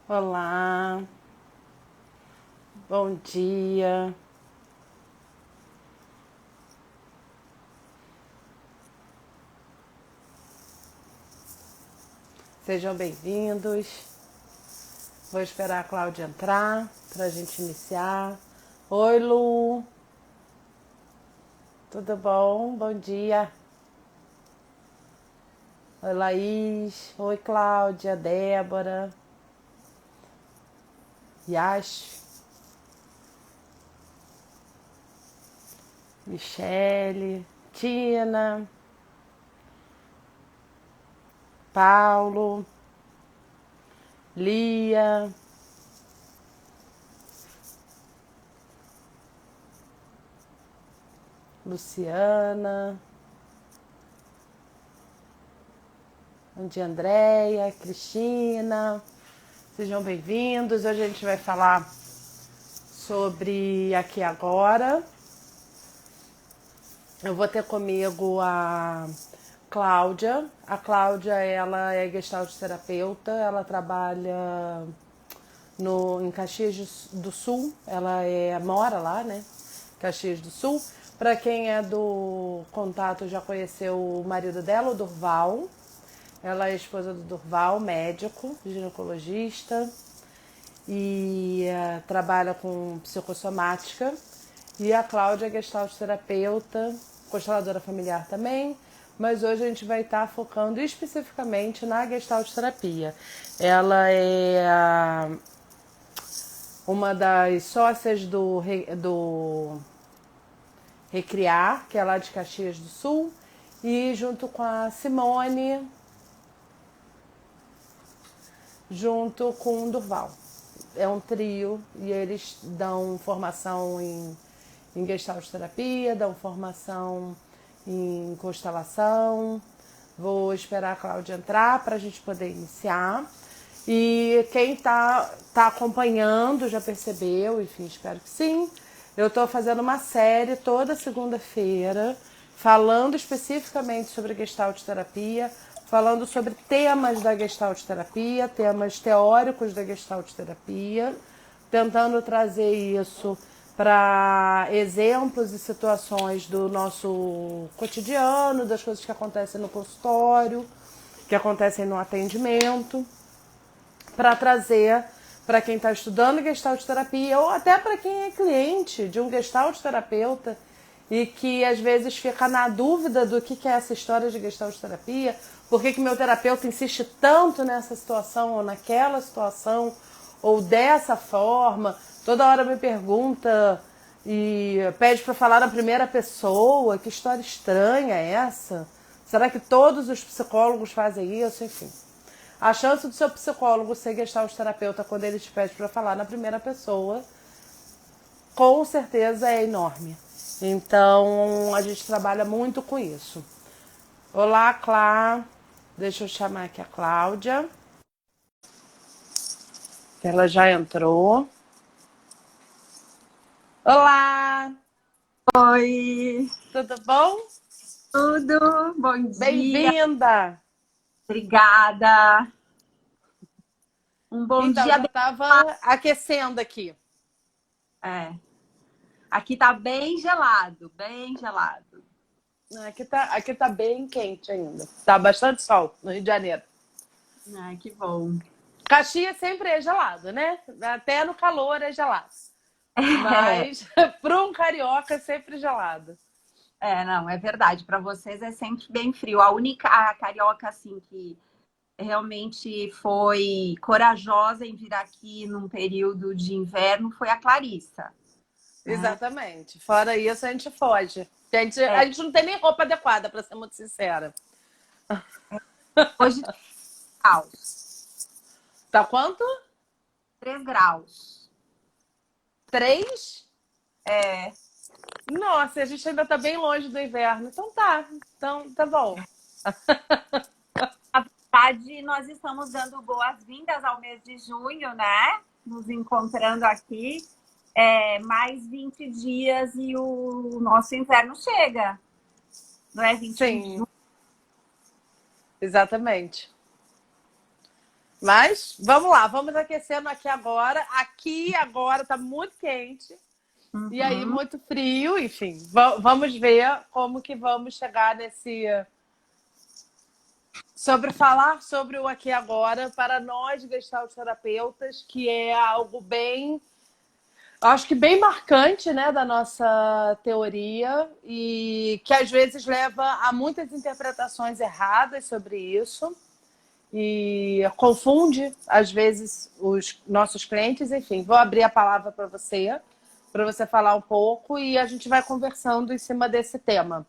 Olá, bom dia. Sejam bem-vindos. Vou esperar a Cláudia entrar para a gente iniciar. Oi, Lu. Tudo bom? Bom dia. Oi, Laís. Oi, Cláudia, Débora, Yash, Michele, Tina, Paulo, Lia, Luciana, bom dia, Andréia, Cristina. Sejam bem-vindos. Hoje a gente vai falar sobre Aqui e Agora. Eu vou ter comigo a Cláudia. A Cláudia, ela é gestalt terapeuta, ela trabalha em Caxias do Sul, mora lá, né? Caxias do Sul. Para quem é do contato já conheceu o marido dela, o Durval. Ela é esposa do Durval, médico, ginecologista e trabalha com psicossomática. E a Cláudia é gestalt terapeuta, consteladora familiar também, mas hoje a gente vai estar focando especificamente na gestalt terapia. Ela é uma das sócias do Recriar, que é lá de Caxias do Sul, e junto com a Simone, junto com o Durval. É um trio e eles dão formação em gestalt terapia, dão formação em constelação. Vou esperar a Cláudia entrar para a gente poder iniciar. E quem tá acompanhando já percebeu, enfim, espero que sim. Eu estou fazendo uma série toda segunda-feira, falando especificamente sobre Gestalt terapia, falando sobre temas da Gestalt terapia, temas teóricos da Gestalt terapia, tentando trazer isso para exemplos e situações do nosso cotidiano, das coisas que acontecem no consultório, que acontecem no atendimento, para trazer para quem está estudando Gestalt terapia ou até para quem é cliente de um Gestalt terapeuta e que às vezes fica na dúvida do que é essa história de Gestalt terapia, por que meu terapeuta insiste tanto nessa situação ou naquela situação ou dessa forma, toda hora me pergunta e pede para falar na primeira pessoa, que história estranha é essa? Será que todos os psicólogos fazem isso? Enfim. A chance do seu psicólogo ser gestalt terapeuta quando ele te pede para falar na primeira pessoa, com certeza é enorme. Então, a gente trabalha muito com isso. Olá, Clá. Deixa eu chamar aqui a Cláudia. Ela já entrou. Olá, Oi, tudo bom? tudo? Bom dia, Bem-vinda. obrigada. Um bom Então, dia já bem. estava aquecendo aqui. É, aqui tá bem gelado, bem gelado. Aqui tá bem quente ainda. Tá bastante sol no Rio de Janeiro. Ai, que bom. Caxias sempre é gelado, né? Até no calor é gelado. Mas para um carioca é sempre gelado. Não, é verdade. Para vocês é sempre bem frio. A carioca assim que realmente foi corajosa em vir aqui num período de inverno foi a Clarissa, né? Exatamente. Fora isso, a gente foge. A É, gente não tem nem roupa adequada, para ser muito sincera. hoje 3 graus. Tá quanto? 3 graus. 3? É, Nossa, a gente ainda tá bem longe do inverno. Então tá. Então tá bom. Na verdade, nós estamos dando boas-vindas ao mês de junho, né? Nos encontrando aqui. Mais 20 dias e o nosso inverno chega. Não é 21 de Sim, junho? exatamente. Mas vamos lá, vamos aquecendo aqui agora. Aqui agora tá muito quente e aí Uhum. muito frio, enfim. Vamos ver como que vamos chegar nesse sobre falar sobre o aqui e agora para nós gestalterapeutas, que é algo bem, acho que bem marcante, né, da nossa teoria e que às vezes leva a muitas interpretações erradas sobre isso e confunde às vezes os nossos clientes. Enfim, vou abrir a palavra para você falar um pouco e a gente vai conversando em cima desse tema.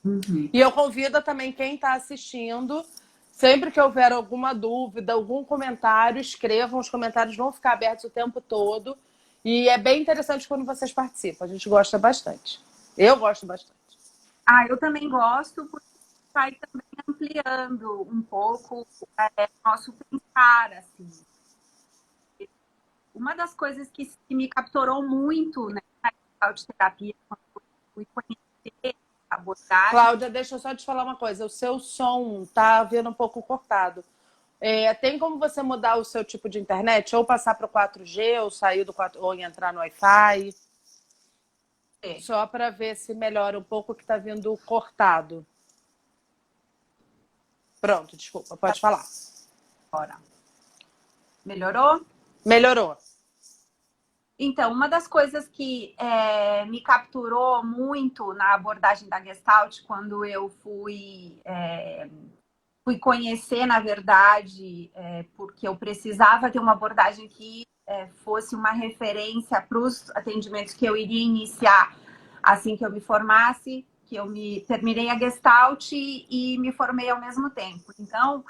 Uhum. E eu convido também quem está assistindo, sempre que houver alguma dúvida, algum comentário, escrevam. Os comentários vão ficar abertos o tempo todo. E é bem interessante quando vocês participam. A gente gosta bastante. Eu gosto bastante. Ah, eu também gosto, porque vai também ampliando um pouco nosso pensar, assim. Uma das coisas que me capturou muito, né, na terapia, quando eu fui conhecer a abordagem. Cláudia, deixa eu só te falar uma coisa. O seu som tá vindo um pouco cortado. Tem como você mudar o seu tipo de internet? Ou passar para o 4G, ou sair do 4, ou entrar no Wi-Fi? Só para ver se melhora um pouco que está vindo cortado. Pronto, desculpa, pode falar. Agora, melhorou? Melhorou. Então, uma das coisas que me capturou muito na abordagem da Gestalt, quando eu fui conhecer, na verdade, porque eu precisava ter uma abordagem que fosse uma referência para os atendimentos que eu iria iniciar assim que eu me formasse, que eu me terminei a Gestalt e me formei ao mesmo tempo. Então,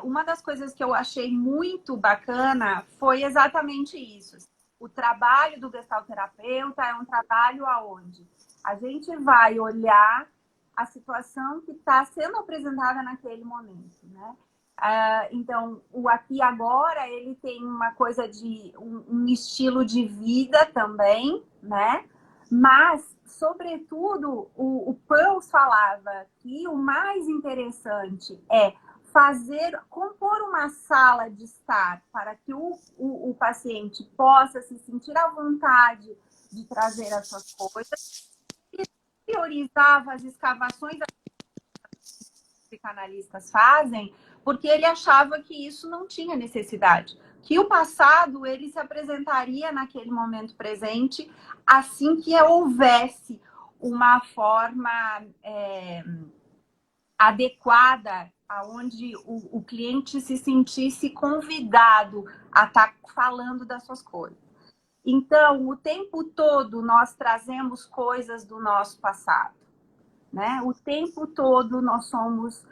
uma das coisas que eu achei muito bacana foi exatamente isso. O trabalho do gestalterapeuta é um trabalho aonde a gente vai olhar a situação que está sendo apresentada naquele momento, né? Então, o aqui e agora, ele tem uma coisa de um estilo de vida também, né? Mas, sobretudo, o Pearls falava que o mais interessante é compor uma sala de estar para que o paciente possa se sentir à vontade de trazer as suas coisas, e priorizava as escavações que os psicanalistas fazem, porque ele achava que isso não tinha necessidade, que o passado ele se apresentaria naquele momento presente assim que houvesse uma forma adequada, aonde o cliente se sentisse convidado a estar falando das suas coisas. Então, o tempo todo nós trazemos coisas do nosso passado, né? O tempo todo nós somos,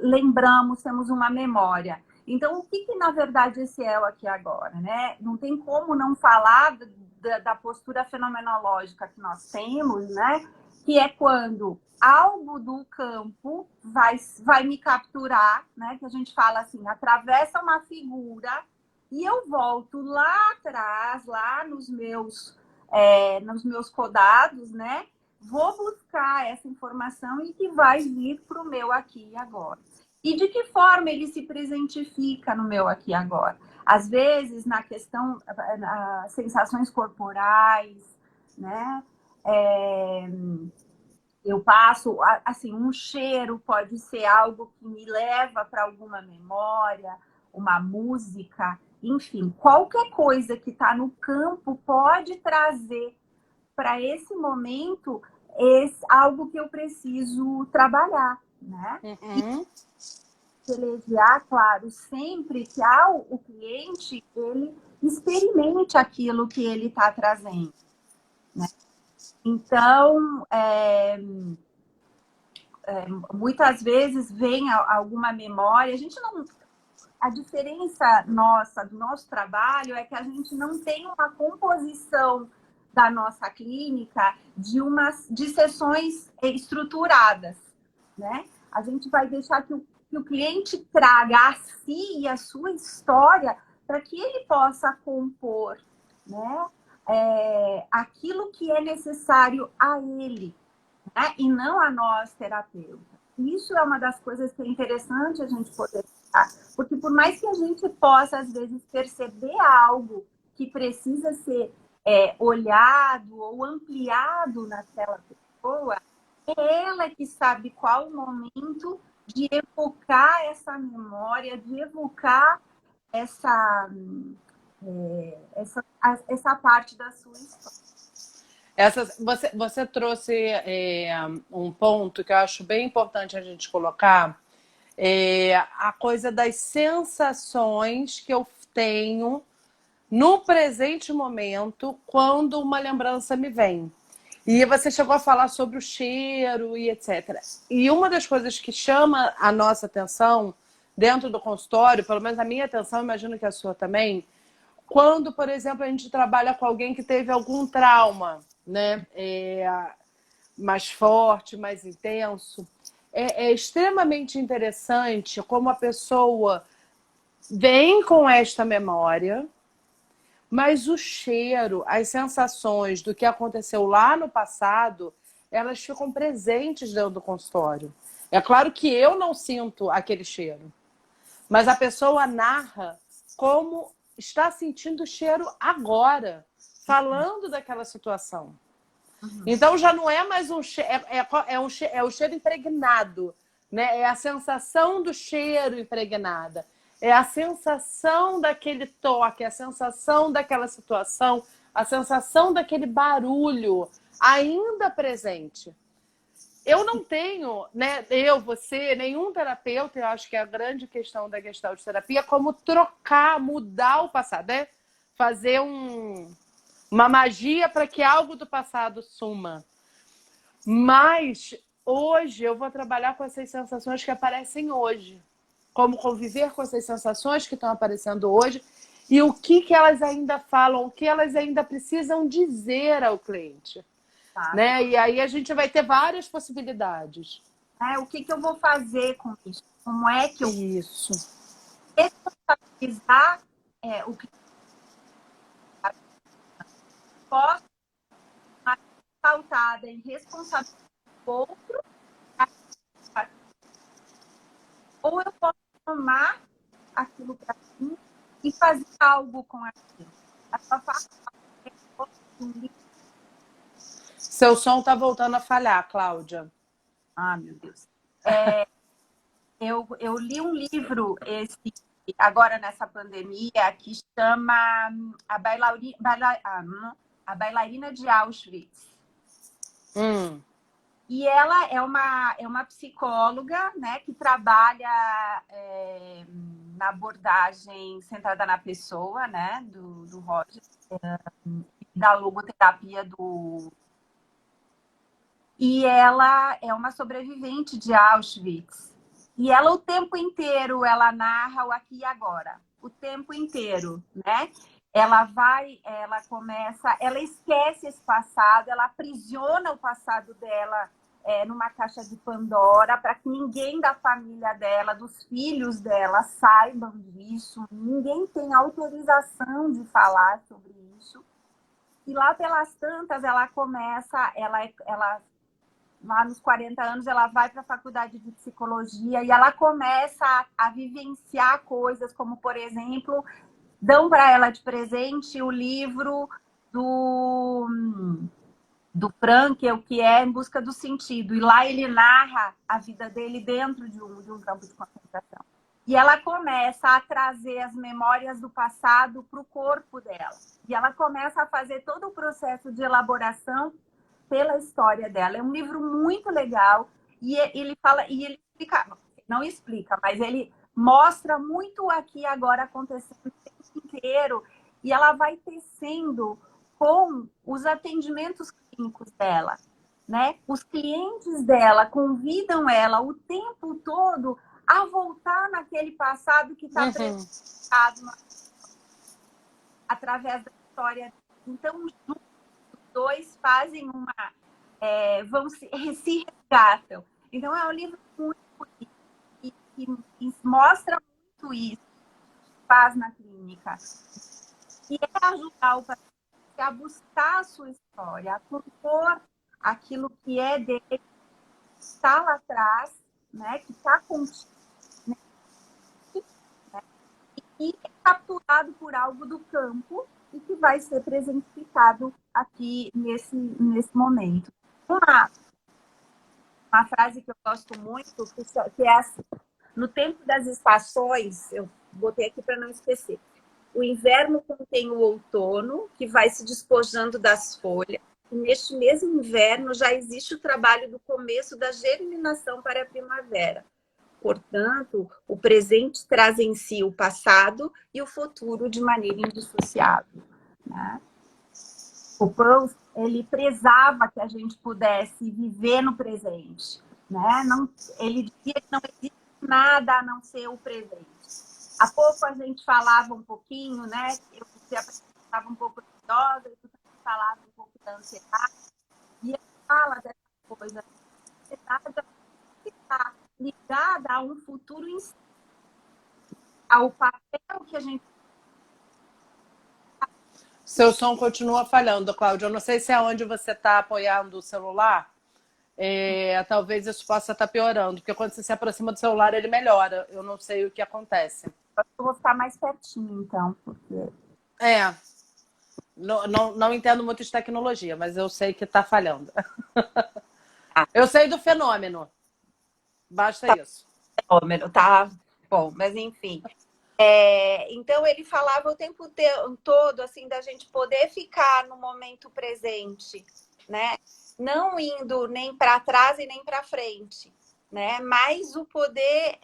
lembramos, temos uma memória. Então, o que na verdade esse é o aqui agora, né? Não tem como não falar da postura fenomenológica que nós temos, né? Que é quando algo do campo vai me capturar, né? Que a gente fala assim, atravessa uma figura e eu volto lá atrás, lá nos meus codados, né? Vou buscar essa informação e que vai vir para o meu aqui e agora. E de que forma ele se presentifica no meu aqui e agora? Às vezes, na questão, nas sensações corporais, né? Eu passo, assim, um cheiro pode ser algo que me leva para alguma memória, uma música, enfim, qualquer coisa que está no campo pode trazer para esse momento algo que eu preciso trabalhar, né? Uhum. Privilegiar, claro, sempre que o cliente ele experimente aquilo que ele está trazendo, né? Então, muitas vezes vem alguma memória, a diferença nossa, do nosso trabalho, é que a gente não tem uma composição da nossa clínica de sessões estruturadas, né? A gente vai deixar que o cliente traga a si e a sua história para que ele possa compor, né? Aquilo que é necessário a ele, né? E não a nós, terapeutas. isso é uma das coisas que é interessante a gente poder falar, porque por mais que a gente possa, às vezes, perceber algo que precisa ser olhado ou ampliado naquela pessoa, é ela que sabe qual o momento de evocar essa memória, de evocar essa, essa parte da sua história. Você trouxe um ponto que eu acho bem importante a gente colocar, a coisa das sensações que eu tenho no presente momento quando uma lembrança me vem. E você chegou a falar sobre o cheiro e etc. E uma das coisas que chama a nossa atenção dentro do consultório, pelo menos a minha atenção, imagino que a sua também, quando, por exemplo, a gente trabalha com alguém que teve algum trauma, né? Mais forte, mais intenso, é extremamente interessante como a pessoa vem com esta memória, mas o cheiro, as sensações do que aconteceu lá no passado, elas ficam presentes dentro do consultório. É claro que eu não sinto aquele cheiro, mas a pessoa narra como está sentindo o cheiro agora, falando daquela situação. Então já não é mais um cheiro, é o cheiro impregnado, né? É a sensação do cheiro impregnada, é a sensação daquele toque, a sensação daquela situação, a sensação daquele barulho ainda presente. Eu não tenho, né, você, nenhum terapeuta, eu acho que é a grande questão da Gestalt terapia, como trocar, mudar o passado, né? Fazer uma magia para que algo do passado suma. Mas hoje eu vou trabalhar com essas sensações que aparecem hoje. Como conviver com essas sensações que estão aparecendo hoje e o que elas ainda falam, o que elas ainda precisam dizer ao cliente. Né? E aí a gente vai ter várias possibilidades. O que eu vou fazer com isso? Como é que eu Isso. responsabilizar o que posso, mas pautada em responsabilizar o outro, ou eu posso tomar aquilo para mim e fazer algo com aquilo. Seu som está voltando a falhar, Cláudia. Ah, meu Deus. Eu li um livro agora nessa pandemia que chama A Bailarina de Auschwitz. E ela é uma psicóloga, né, que trabalha na abordagem centrada na pessoa, né, do Roger, da logoterapia E ela é uma sobrevivente de Auschwitz. E ela o tempo inteiro, ela narra o aqui e agora. O tempo inteiro, né? Ela começa, ela esquece esse passado, ela aprisiona o passado dela numa caixa de Pandora para que ninguém da família dela, dos filhos dela, saibam disso. Ninguém tem autorização de falar sobre isso. E lá pelas tantas, ela começa, lá nos 40 anos, ela vai para a faculdade de psicologia e ela começa a vivenciar coisas como, por exemplo, dão para ela de presente o livro do Frankl, que é Em Busca do Sentido. E lá ele narra a vida dele dentro de um campo de concentração. E ela começa a trazer as memórias do passado para o corpo dela. E ela começa a fazer todo o processo de elaboração pela história dela. É um livro muito legal e ele fala, e ele explica, não explica, mas ele mostra muito aqui agora acontecendo o tempo inteiro e ela vai tecendo com os atendimentos clínicos dela, né? Os clientes dela convidam ela o tempo todo a voltar naquele passado que está apresentado através da história. Então, dois fazem vão se resgatam. Então é um livro muito bonito que mostra muito isso que faz na clínica. E é ajudar o paciente a buscar a sua história, a compor aquilo que é dele, está lá atrás, né, que está contido, né, e é capturado por algo do campo e que vai ser presentificado aqui nesse momento. Uma frase que eu gosto muito, que é assim: no tempo das estações, eu botei aqui para não esquecer, o inverno contém o outono, que vai se despojando das folhas, e neste mesmo inverno já existe o trabalho do começo da germinação para a primavera. Portanto, o presente traz em si o passado e o futuro de maneira indissociável, né? O Proust, ele prezava que a gente pudesse viver no presente, né? Não, ele dizia que não existe nada a não ser o presente. Há pouco a gente falava um pouquinho, né? Eu estava um pouco ansiosa, eu falava um pouco da ansiedade, e ele fala dessa coisa. A ansiedade está ligada a um futuro em si, ao papel que a gente... Seu som continua falhando, Cláudia. Eu não sei se é onde você está apoiando o celular. Talvez isso possa estar piorando, porque quando você se aproxima do celular, ele melhora. Eu não sei o que acontece. Eu vou ficar mais pertinho, então, porque... Não entendo muito de tecnologia, mas eu sei que está falhando. Eu sei do fenômeno. Basta isso. Fenômeno, tá? Bom, mas enfim. Então ele falava o tempo todo assim da gente poder ficar no momento presente, né? Não indo nem para trás e nem para frente, né? Mas o poder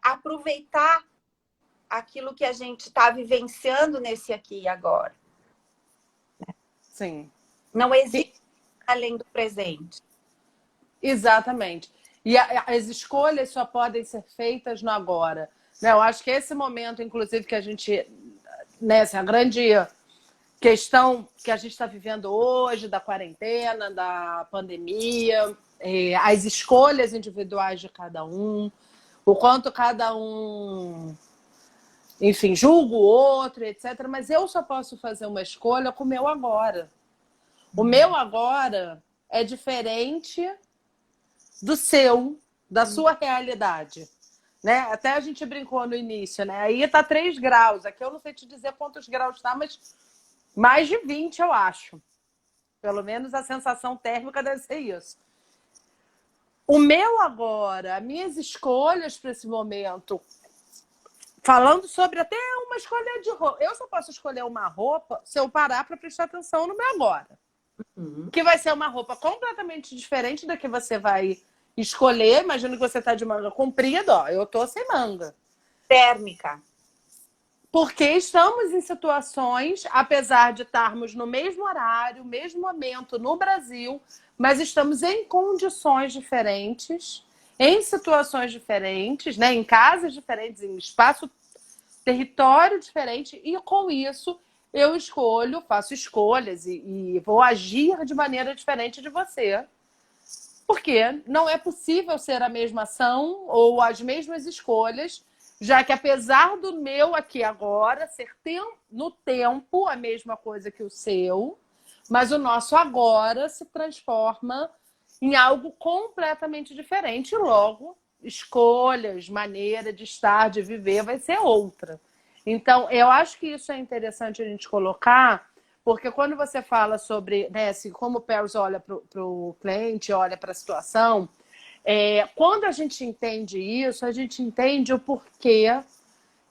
aproveitar aquilo que a gente está vivenciando nesse aqui e agora. Sim. Não existe além do presente. Exatamente. E as escolhas só podem ser feitas no agora. Né? Eu acho que esse momento, inclusive, que a gente... Né, assim, a grande questão que a gente está vivendo hoje, da quarentena, da pandemia, as escolhas individuais de cada um, o quanto cada um, enfim, julga o outro, etc. Mas eu só posso fazer uma escolha com o meu agora. O meu agora é diferente do seu, da sua realidade. Né? Até a gente brincou no início, né? Aí tá 3 graus. Aqui eu não sei te dizer quantos graus tá, mas mais de 20, eu acho. Pelo menos a sensação térmica deve ser isso. O meu agora, as minhas escolhas para esse momento, falando sobre até uma escolha de roupa. Eu só posso escolher uma roupa se eu parar para prestar atenção no meu agora. Que vai ser uma roupa completamente diferente da que você vai escolher. Imagina que você está de manga comprida, ó. Eu tô sem manga. Térmica. Porque estamos em situações, apesar de estarmos no mesmo horário, mesmo momento no Brasil, mas estamos em condições diferentes, em situações diferentes, né? Em casas diferentes, em espaço, território diferente, e com isso eu escolho, faço escolhas e vou agir de maneira diferente de você. Porque não é possível ser a mesma ação ou as mesmas escolhas, já que apesar do meu aqui agora ser no tempo a mesma coisa que o seu, mas o nosso agora se transforma em algo completamente diferente. Logo, escolhas, maneira de estar, de viver vai ser outra. Então, eu acho que isso é interessante a gente colocar, porque quando você fala sobre, né, assim, como o Paris olha para o cliente, olha para a situação, quando a gente entende isso, a gente entende o porquê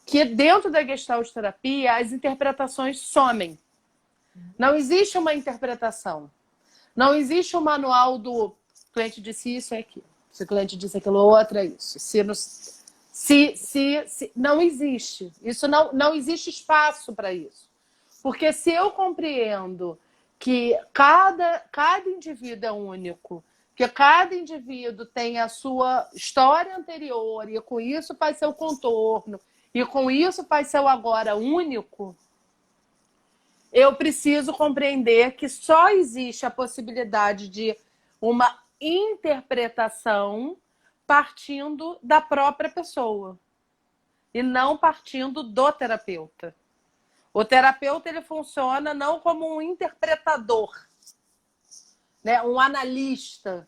que dentro da Gestalt terapia as interpretações somem. Não existe uma interpretação. Não existe um manual do cliente disse isso, é aquilo. Se o cliente disse aquilo, outro é isso. Não existe. Isso não existe espaço para isso. Porque se eu compreendo que cada indivíduo é único, que cada indivíduo tem a sua história anterior e com isso faz seu contorno, e com isso faz seu agora único, eu preciso compreender que só existe a possibilidade de uma interpretação partindo da própria pessoa e não partindo do terapeuta. O terapeuta ele funciona não como um interpretador, né? Um analista.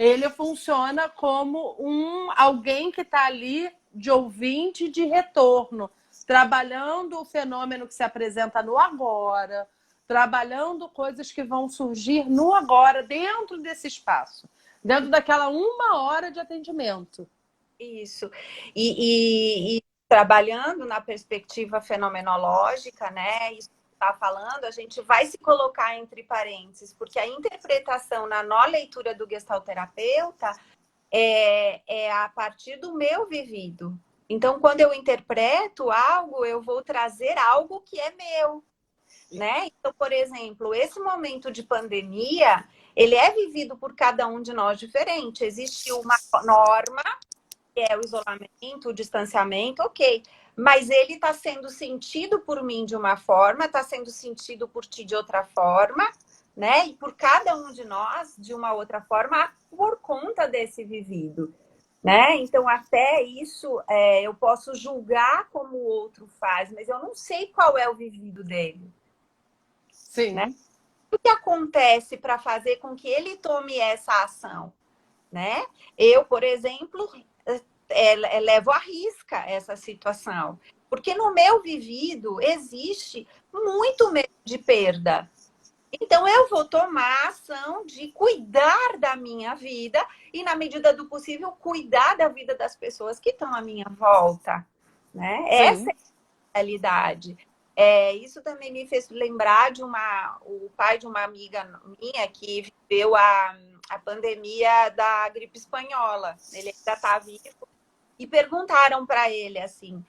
ele funciona como alguém que está ali de ouvinte de retorno, trabalhando o fenômeno que se apresenta no agora, trabalhando coisas que vão surgir no agora, dentro desse espaço, dentro daquela 1 hora de atendimento. Isso. E trabalhando na perspectiva fenomenológica, né? Isso que está falando, a gente vai se colocar entre parênteses, porque a interpretação na nó leitura do gestalterapeuta é a partir do meu vivido. Então, quando eu interpreto algo, eu vou trazer algo que é meu, né? Então, por exemplo, esse momento de pandemia, ele é vivido por cada um de nós diferente. Existe uma norma, que é o isolamento, o distanciamento, ok. Mas ele está sendo sentido por mim de uma forma, está sendo sentido por ti de outra forma, né? E por cada um de nós de uma outra forma, por conta desse vivido, né? Então, até isso eu posso julgar como o outro faz, mas eu não sei qual é o vivido dele. Sim. Né? O que acontece para fazer com que ele tome essa ação? Né? Eu, por exemplo, levo à risca essa situação. Porque no meu vivido existe muito medo de perda. Então, eu vou tomar a ação de cuidar da minha vida e, na medida do possível, cuidar da vida das pessoas que estão à minha volta. Né? Essa é a realidade. Isso também me fez lembrar de o pai de uma amiga minha que viveu a pandemia da gripe espanhola. Ele ainda está vivo. E perguntaram para ele assim,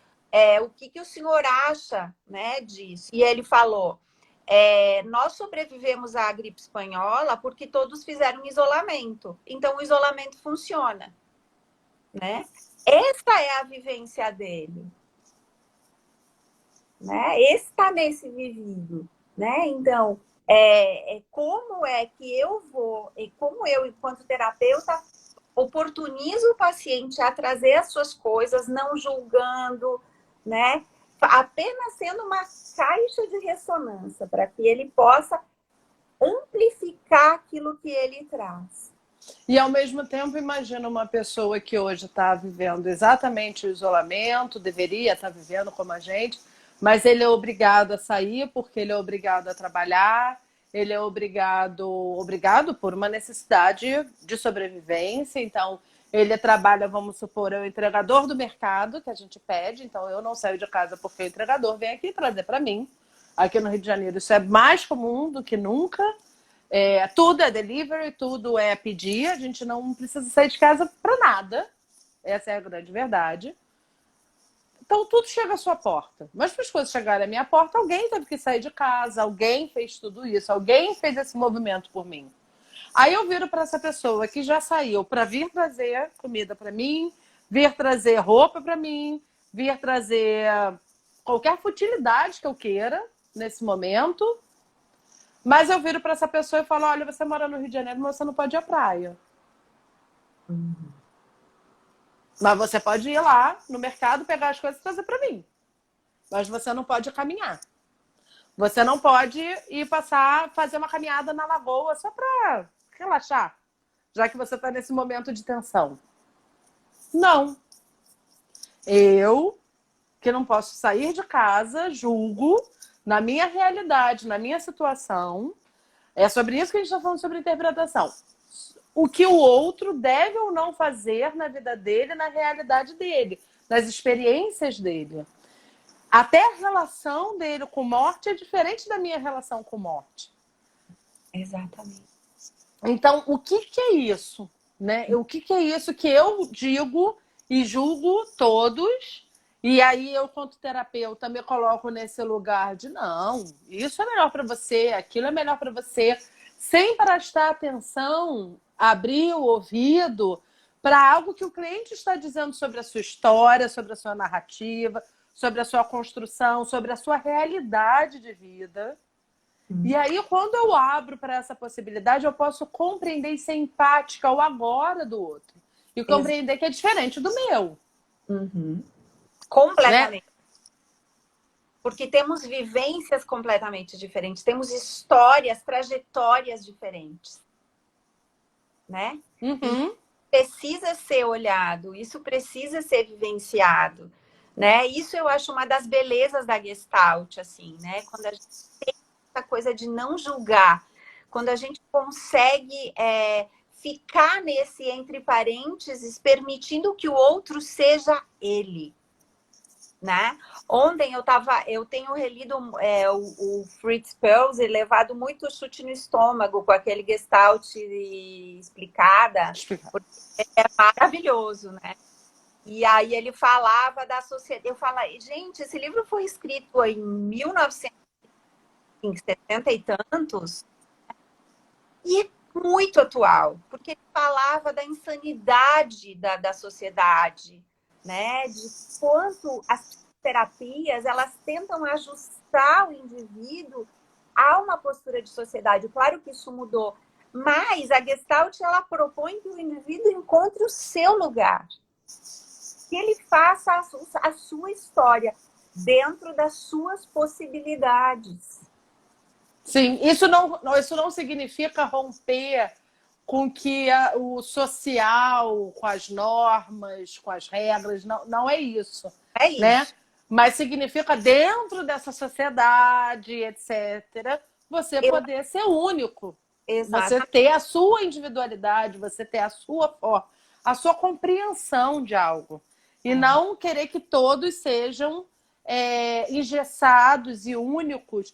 o que o senhor acha, né, disso? E ele falou, nós sobrevivemos à gripe espanhola porque todos fizeram isolamento. Então, o isolamento funciona. Né? Essa é a vivência dele. Né? Esse está nesse vivido. Né? Então, como é que eu vou, e como eu, enquanto terapeuta, oportunizo o paciente a trazer as suas coisas, não julgando, né? Apenas sendo uma caixa de ressonância para que ele possa amplificar aquilo que ele traz. E ao mesmo tempo, imagina uma pessoa que hoje está vivendo exatamente o isolamento, deveria estar vivendo como a gente, mas ele é obrigado a sair porque ele é obrigado a trabalhar, ele é obrigado por uma necessidade de sobrevivência. Então, ele trabalha, vamos supor, é o entregador do mercado que a gente pede. Então, eu não saio de casa porque o entregador vem aqui trazer para mim. Aqui no Rio de Janeiro isso é mais comum do que nunca. Tudo é delivery, tudo é pedir, a gente não precisa sair de casa para nada. Essa é a grande verdade. Então tudo chega à sua porta. Mas para as coisas chegarem à minha porta, alguém teve que sair de casa, alguém fez tudo isso, alguém fez esse movimento por mim. Aí eu viro para essa pessoa que já saiu para vir trazer comida para mim, vir trazer roupa para mim, vir trazer qualquer futilidade que eu queira nesse momento. Mas eu viro para essa pessoa e falo, olha, você mora no Rio de Janeiro, mas você não pode ir à praia. Mas você pode ir lá no mercado, pegar as coisas e trazer para mim. Mas você não pode caminhar. Você não pode ir fazer uma caminhada na lagoa só para relaxar, já que você está nesse momento de tensão. Não. Eu, que não posso sair de casa, julgo na minha realidade, na minha situação. É sobre isso que a gente está falando, sobre interpretação. O que o outro deve ou não fazer na vida dele, na realidade dele, nas experiências dele. Até a relação dele com morte é diferente da minha relação com morte. Exatamente. Então, o que é isso? Né? O que é isso que eu digo e julgo todos? E aí eu, quanto terapeuta, me coloco nesse lugar de não, isso é melhor para você, aquilo é melhor para você, sem prestar atenção, abrir o ouvido para algo que o cliente está dizendo sobre a sua história, sobre a sua narrativa, sobre a sua construção, sobre a sua realidade de vida. E aí, quando eu abro para essa possibilidade, eu posso compreender e ser empática ao agora do outro. E compreender que é diferente do meu. Completamente. Né? Porque temos vivências completamente diferentes, temos histórias, trajetórias diferentes. né? Uhum. Precisa ser olhado, isso precisa ser vivenciado, né? Isso eu acho uma das belezas da Gestalt, assim, né? Quando a gente tem essa coisa de não julgar, quando a gente consegue ficar nesse entre parênteses, permitindo que o outro seja ele, né? Ontem eu tenho relido o Fritz Perls e levado muito chute no estômago com aquele Gestalt explicada, Explicar. porque é maravilhoso, né? E aí ele falava da sociedade. Eu falei, gente, esse livro foi escrito em 1960 e tantos e é muito atual, porque ele falava da insanidade da sociedade, né? De quanto as terapias elas tentam ajustar o indivíduo a uma postura de sociedade. Claro que isso mudou, mas a Gestalt ela propõe que o indivíduo encontre o seu lugar, que ele faça a sua história dentro das suas possibilidades. Sim, isso não significa romper com que o social, com as normas, com as regras, não é isso, É né? isso. Mas significa dentro dessa sociedade, etc., você Eu, poder ser único, você exatamente. ter a sua individualidade, você ter a sua forma, a sua compreensão de algo. E não querer que todos sejam engessados e únicos.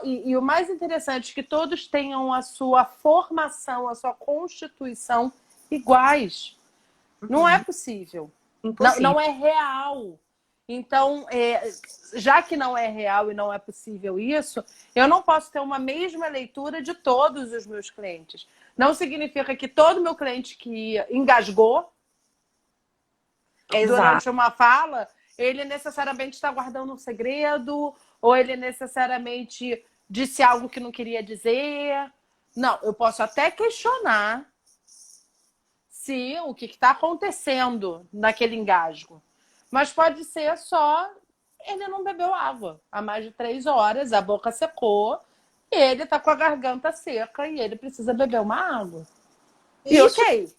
E o mais interessante, que todos tenham a sua formação, a sua constituição iguais. Não é possível. Não Impossível. é real. Então, já que não é real e não é possível isso, eu não posso ter uma mesma leitura de todos os meus clientes. Não significa que todo meu cliente que engasgou Exato. durante uma fala, ele necessariamente está guardando um segredo, ou ele necessariamente disse algo que não queria dizer. Não, eu posso até questionar se o que está acontecendo naquele engasgo. Mas pode ser só ele não bebeu água há mais de 3 horas, a boca secou, e ele está com a garganta seca e ele precisa beber uma água. E Isso, ok.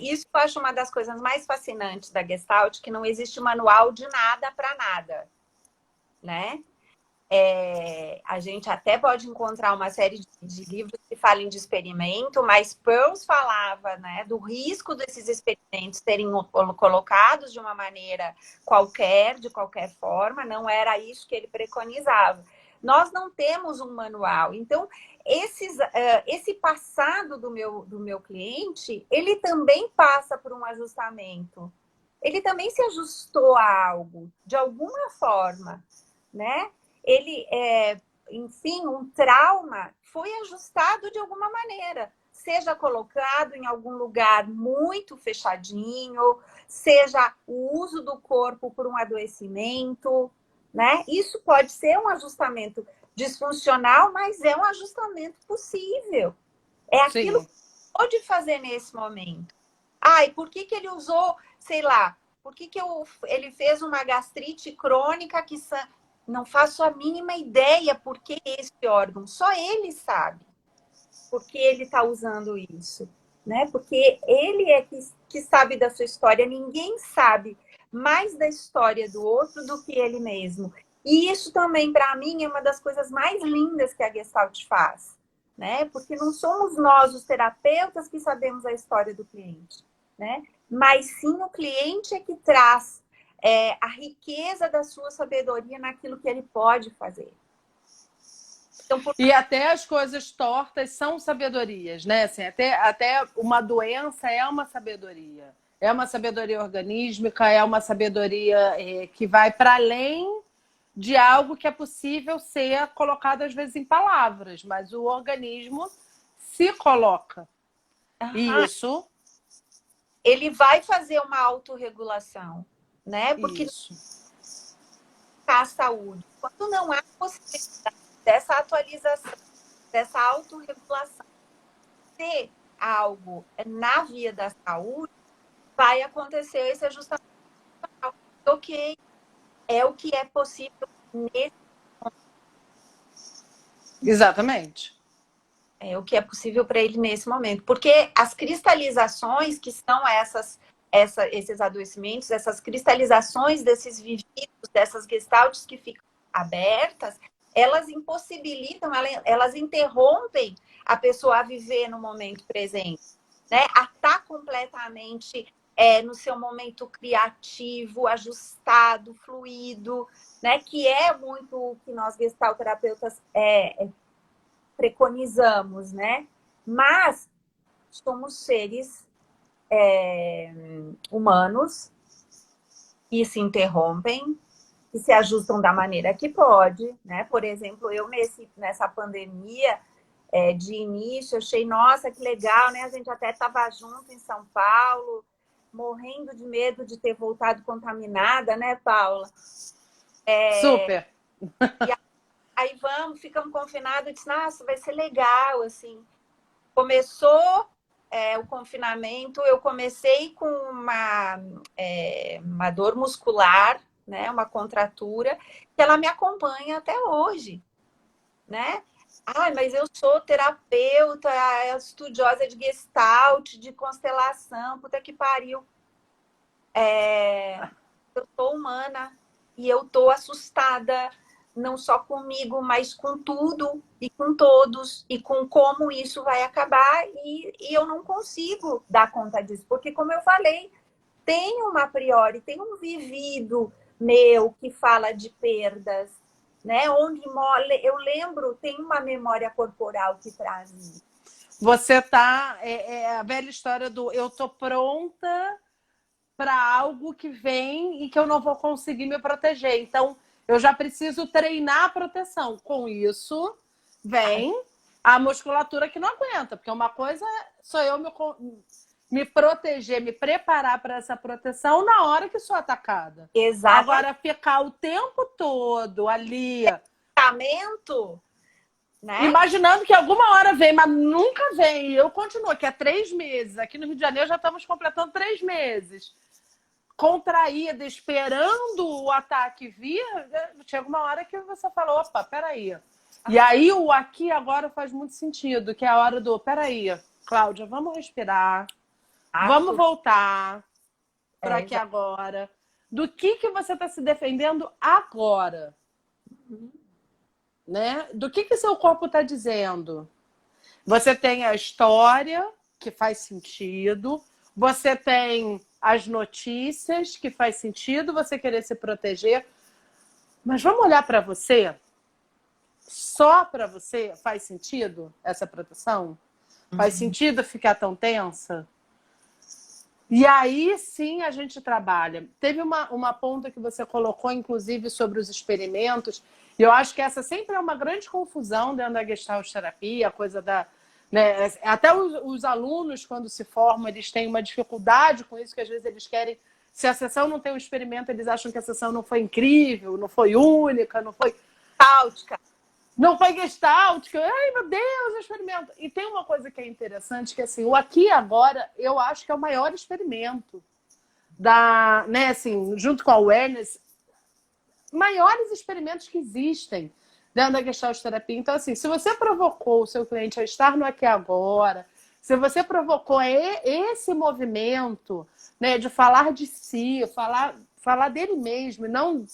isso eu acho uma das coisas mais fascinantes da Gestalt, que não existe manual de nada para nada, né? A gente até pode encontrar uma série de livros que falem de experimento, mas Pearls falava, né, do risco desses experimentos serem colocados de uma maneira qualquer, de qualquer forma, não era isso que ele preconizava. Nós não temos um manual, então esse passado do meu cliente, ele também passa por um ajustamento. Ele também se ajustou a algo, de alguma forma, né? Ele, enfim, um trauma foi ajustado de alguma maneira, seja colocado em algum lugar muito fechadinho, seja o uso do corpo por um adoecimento, né? Isso pode ser um ajustamento disfuncional, mas é um ajustamento possível. É aquilo Sim. que pode fazer nesse momento. Ah, e por que ele usou, sei lá, por que ele fez uma gastrite crônica que não faço a mínima ideia por que esse órgão, só ele sabe por que ele está usando isso, né? Porque ele é que sabe da sua história, ninguém sabe mais da história do outro do que ele mesmo. E isso também, para mim, é uma das coisas mais lindas que a Gestalt faz, né? Porque não somos nós, os terapeutas, que sabemos a história do cliente, né? Mas sim o cliente é que traz a riqueza da sua sabedoria naquilo que ele pode fazer. Então, E até as coisas tortas são sabedorias, né? Assim, até uma doença é uma sabedoria. É uma sabedoria organísmica, é uma sabedoria que vai para além de algo que é possível ser colocado, às vezes, em palavras, mas o organismo se coloca. E isso, ele vai fazer uma autorregulação, né? Porque isso. a saúde, quando não há possibilidade dessa atualização, dessa autorregulação, ter algo na via da saúde, vai acontecer esse ajustamento. Ok, é o que é possível nesse Exatamente. o que é possível para ele nesse momento. Porque as cristalizações, que são esses adoecimentos, essas cristalizações desses vividos, dessas gestaltes que ficam abertas, elas impossibilitam, elas interrompem a pessoa a viver no momento presente, né? A estar completamente no seu momento criativo, ajustado, fluido, né? Que é muito o que nós gestalterapeutas preconizamos, né? Mas somos seres humanos que se interrompem, que se ajustam da maneira que pode, né? Por exemplo, eu nessa pandemia de início, achei, nossa, que legal, né? A gente até estava junto em São Paulo, morrendo de medo de ter voltado contaminada, né, Paula? Super. E aí ficamos confinados, eu disse, nossa, vai ser legal, assim. Começou o confinamento, eu comecei com uma dor muscular, né, uma contratura, que ela me acompanha até hoje, né? Ai, mas eu sou terapeuta, estudiosa de Gestalt, de constelação, puta que pariu. Eu sou humana e eu tô assustada, não só comigo, mas com tudo e com todos e com como isso vai acabar e eu não consigo dar conta disso, porque como eu falei, tem uma priori, tem um vivido meu que fala de perdas, né? Onde eu lembro, tem uma memória corporal que traz isso. Você tá. É a velha história do eu tô pronta para algo que vem e que eu não vou conseguir me proteger. Então, eu já preciso treinar a proteção. Com isso, vem a musculatura que não aguenta, porque uma coisa sou eu me proteger, me preparar para essa proteção na hora que sou atacada. Exatamente. Agora, ficar o tempo todo ali. Né? Imaginando que alguma hora vem, mas nunca vem. E eu continuo aqui há 3 meses. Aqui no Rio de Janeiro já estamos completando 3 meses. Contraída, esperando o ataque vir, chega uma hora que você fala, opa, peraí. E aí o aqui agora faz muito sentido, que é a hora do, peraí, Cláudia, vamos respirar, vamos voltar para aqui agora. Do que você está se defendendo agora? Né? Do que seu corpo está dizendo? Você tem a história, que faz sentido, você tem as notícias, que faz sentido você querer se proteger, mas vamos olhar para você? Só para você faz sentido essa proteção? Faz sentido ficar tão tensa? E aí sim a gente trabalha. Teve uma ponta que você colocou, inclusive, sobre os experimentos, e eu acho que essa sempre é uma grande confusão dentro da Gestalt terapia, a coisa da... Né? Até os alunos, quando se formam, eles têm uma dificuldade com isso, que às vezes eles querem... Se a sessão não tem um experimento, eles acham que a sessão não foi incrível, não foi única, não foi... Não foi gestáltica. Ai, meu Deus, experimento. E tem uma coisa que é interessante, que assim, o aqui e agora, eu acho que é o maior experimento né, assim, junto com a awareness, maiores experimentos que existem dentro da Gestalt terapia. Então, assim, se você provocou o seu cliente a estar no aqui e agora, se você provocou esse movimento, né, de falar de si, falar dele mesmo, e não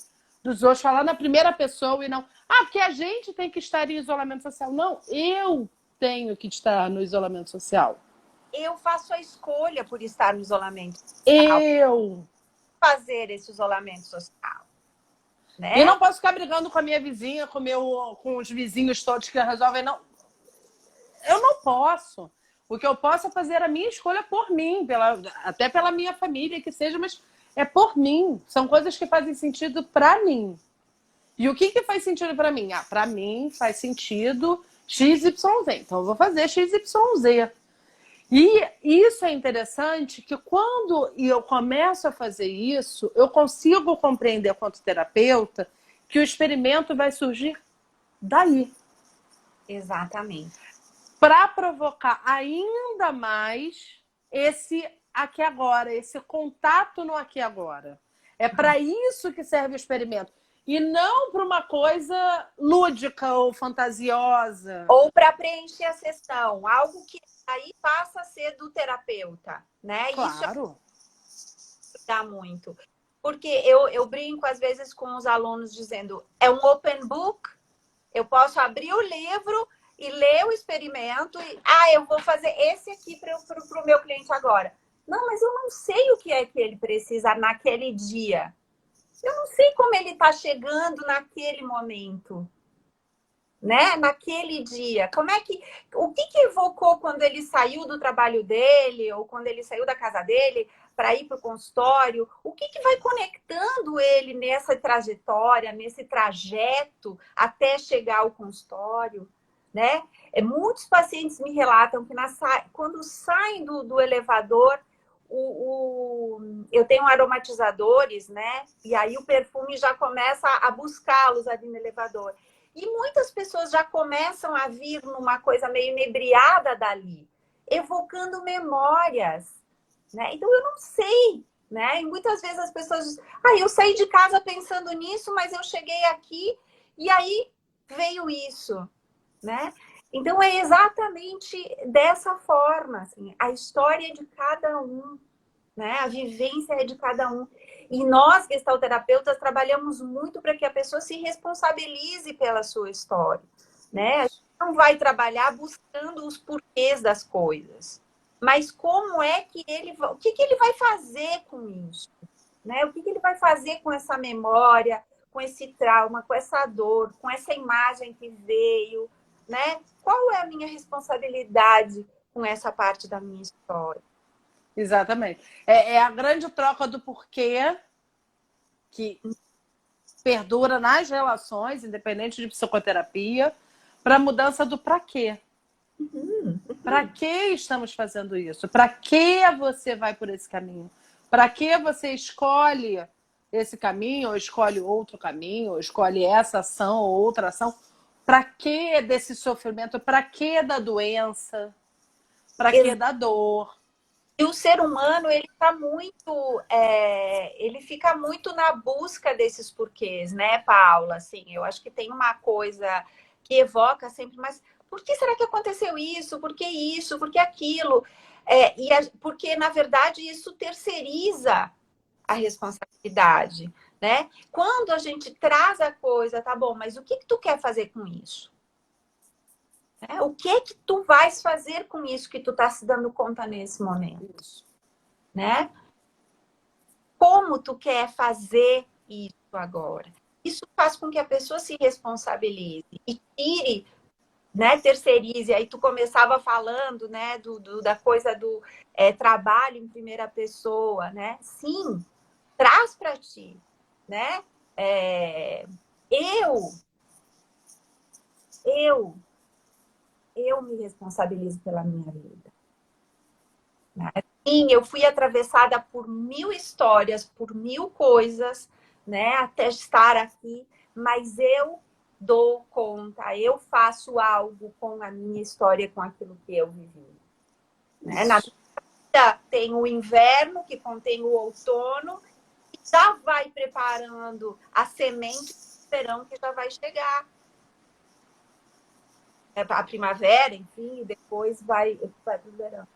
dos outros, falar na primeira pessoa e não... porque a gente tem que estar em isolamento social. Não, eu tenho que estar no isolamento social. Eu faço a escolha por estar no isolamento social. Eu fazer esse isolamento social. Né? E não posso ficar brigando com a minha vizinha, com os vizinhos todos que resolvem, não. Eu não posso. O que eu posso é fazer a minha escolha por mim, até pela minha família, que seja, mas é por mim. São coisas que fazem sentido para mim. E o que faz sentido para mim? Para mim faz sentido XYZ. Então eu vou fazer XYZ. E isso é interessante, que quando eu começo a fazer isso, eu consigo compreender, quanto terapeuta, que o experimento vai surgir daí. Exatamente. Para provocar ainda mais esse aqui agora, esse contato no aqui agora. É para isso que serve o experimento. e não para uma coisa lúdica ou fantasiosa. Ou para preencher a sessão, algo que aí passa a ser do terapeuta, né? Isso Claro. dá muito. Porque eu brinco às vezes com os alunos dizendo, é um open book, eu posso abrir o livro e ler o experimento e, eu vou fazer esse aqui para o meu cliente agora. Não, mas eu não sei o que é que ele precisa naquele dia. Eu não sei como ele está chegando naquele momento, né? Naquele dia. O que evocou quando ele saiu do trabalho dele ou quando ele saiu da casa dele para ir para o consultório? O que vai conectando ele nessa trajetória, nesse trajeto até chegar ao consultório, né? Muitos pacientes me relatam que quando saem do elevador, eu tenho aromatizadores, né? E aí o perfume já começa a buscá-los ali no elevador. E muitas pessoas já começam a vir numa coisa meio inebriada dali, evocando memórias, né? Então eu não sei, né? E muitas vezes as pessoas dizem, eu saí de casa pensando nisso, mas eu cheguei aqui e aí veio isso, né? Então é exatamente dessa forma, assim, a história é de cada um, né? A vivência é de cada um. E nós, gestalterapeutas, trabalhamos muito para que a pessoa se responsabilize pela sua história, né? A gente não vai trabalhar buscando os porquês das coisas, mas como é que o que ele vai fazer com isso, né? O que ele vai fazer com essa memória, com esse trauma, com essa dor, com essa imagem que veio, né? Qual é a minha responsabilidade com essa parte da minha história? Exatamente. É a grande troca do porquê que perdura nas relações, independente de psicoterapia, para a mudança do para quê. Para que estamos fazendo isso? Para que você vai por esse caminho? Para que você escolhe esse caminho, ou escolhe outro caminho, ou escolhe essa ação ou outra ação? Para que desse sofrimento? Para que da doença? Para que da dor? E o ser humano, ele fica muito na busca desses porquês, né, Paula? Assim, eu acho que tem uma coisa que evoca sempre, mas por que será que aconteceu isso? Por que isso? Por que aquilo? Porque, na verdade, isso terceiriza a responsabilidade, né? Quando a gente traz a coisa, tá bom, mas o que tu quer fazer com isso? O que tu vais fazer com isso que tu tá se dando conta nesse momento? Né? Como tu quer fazer isso agora? Isso faz com que a pessoa se responsabilize e tire, né, terceirize. Aí tu começava falando, né, da coisa do trabalho em primeira pessoa, né? Sim, traz para ti, né? Eu me responsabilizo pela minha vida. Né? Sim, eu fui atravessada por 1000 histórias, por 1000 coisas, né, até estar aqui, mas eu dou conta, eu faço algo com a minha história, com aquilo que eu vivi. Né? Na vida tem o inverno, que contém o outono, e já vai preparando a semente do verão que já vai chegar. A primavera, enfim, e depois vai para o verão.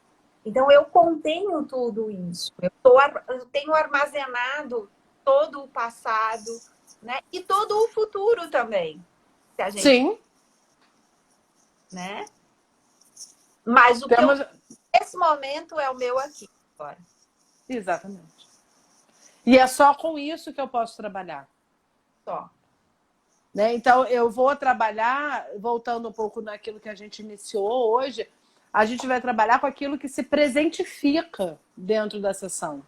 Então, eu contenho tudo isso. Eu tenho armazenado todo o passado, né? E todo o futuro também. Se a gente... Sim. Né? Mas o que nesse momento é o meu aqui agora. Exatamente. E é só com isso que eu posso trabalhar. Só. Né? Então, eu vou trabalhar, voltando um pouco naquilo que a gente iniciou hoje, a gente vai trabalhar com aquilo que se presentifica dentro da sessão.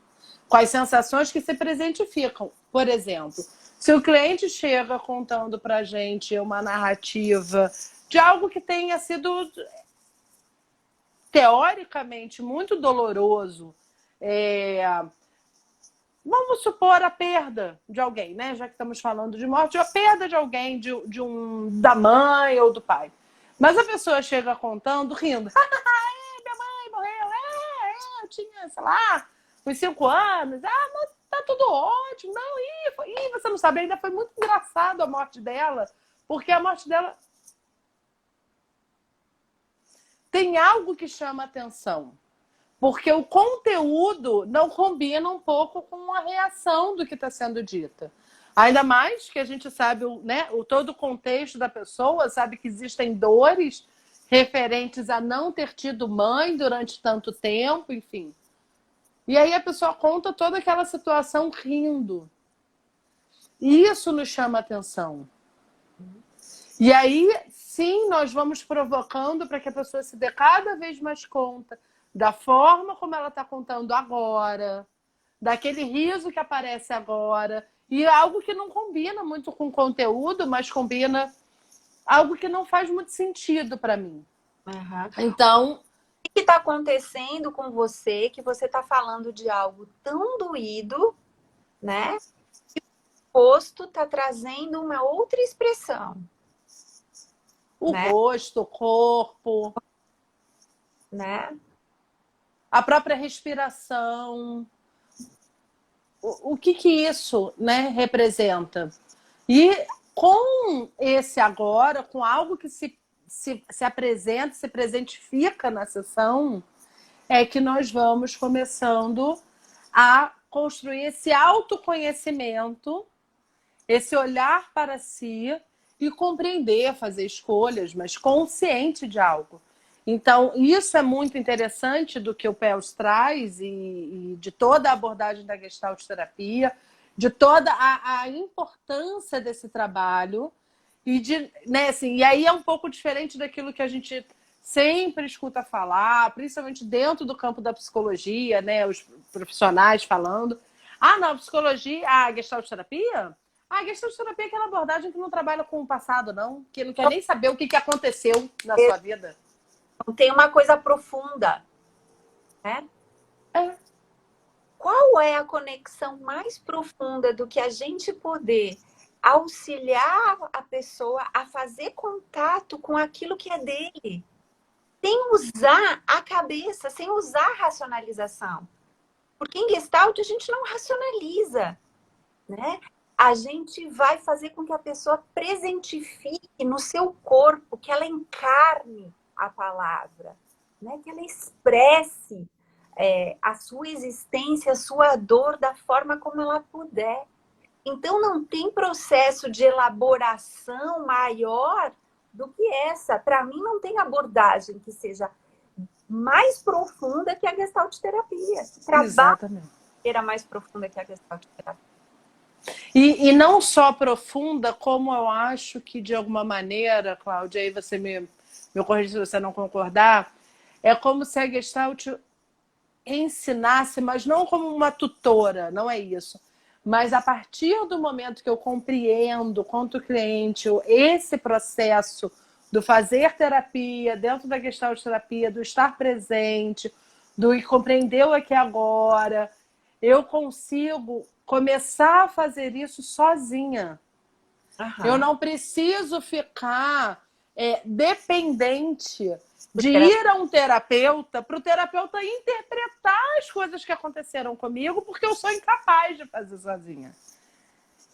Com as sensações que se presentificam. Por exemplo, se o cliente chega contando para a gente uma narrativa de algo que tenha sido teoricamente muito doloroso, vamos supor a perda de alguém, né? Já que estamos falando de morte, a perda de alguém, da mãe ou do pai. Mas a pessoa chega contando, rindo. Minha mãe morreu. Eu tinha, sei lá, uns 5 anos. Mas tá tudo ótimo. Não, você não sabe, ainda foi muito engraçado a morte dela, porque a morte dela tem algo que chama atenção. Porque o conteúdo não combina um pouco com a reação do que está sendo dita. Ainda mais que a gente sabe, né, todo o contexto da pessoa, sabe que existem dores referentes a não ter tido mãe durante tanto tempo, enfim. E aí a pessoa conta toda aquela situação rindo. E isso nos chama atenção. E aí, sim, nós vamos provocando para que a pessoa se dê cada vez mais conta da forma como ela está contando agora, daquele riso que aparece agora, e algo que não combina muito com o conteúdo, mas combina algo que não faz muito sentido para mim. Uhum. Então, O que está acontecendo com você, que você está falando de algo tão doído, né? E o rosto está trazendo uma outra expressão. o né? rosto, o corpo, Né? a própria respiração, o que isso, né, representa. E com esse agora, com algo que se apresenta, se presentifica na sessão, é que nós vamos começando a construir esse autoconhecimento, esse olhar para si e compreender, fazer escolhas, mas consciente de algo. Então, isso é muito interessante do que o PELS traz e de toda a abordagem da Gestalt terapia, de toda a importância desse trabalho. Né, assim, e aí é um pouco diferente daquilo que a gente sempre escuta falar, principalmente dentro do campo da psicologia, né, os profissionais falando. Ah, não, psicologia, a Gestalt terapia? A Gestalt terapia é aquela abordagem que não trabalha com o passado, não, que não quer nem saber o que aconteceu na sua vida. Tem uma coisa profunda, né? É. Qual é a conexão mais profunda do que a gente poder auxiliar a pessoa a fazer contato com aquilo que é dele, sem usar a cabeça, sem usar a racionalização? Porque em Gestalt a gente não racionaliza, né? A gente vai fazer com que a pessoa presentifique no seu corpo, que ela encarne a palavra, né? Que ela expresse a sua existência, a sua dor da forma como ela puder. Então, não tem processo de elaboração maior do que essa. Para mim, não tem abordagem que seja mais profunda que a Gestalt terapia. Exatamente. Era mais profunda que a Gestalt terapia. E não só profunda, como eu acho que, de alguma maneira, Cláudia, aí você me corrige se você não concordar, é como se a Gestalt ensinasse, mas não como uma tutora, não é isso. Mas a partir do momento que eu compreendo, quanto cliente, esse processo do fazer terapia, dentro da Gestalt terapia, do estar presente, do compreender o aqui e agora, eu consigo começar a fazer isso sozinha. Uhum. Eu não preciso ficar dependente de ir a um terapeuta para o terapeuta interpretar as coisas que aconteceram comigo, porque eu sou incapaz de fazer sozinha.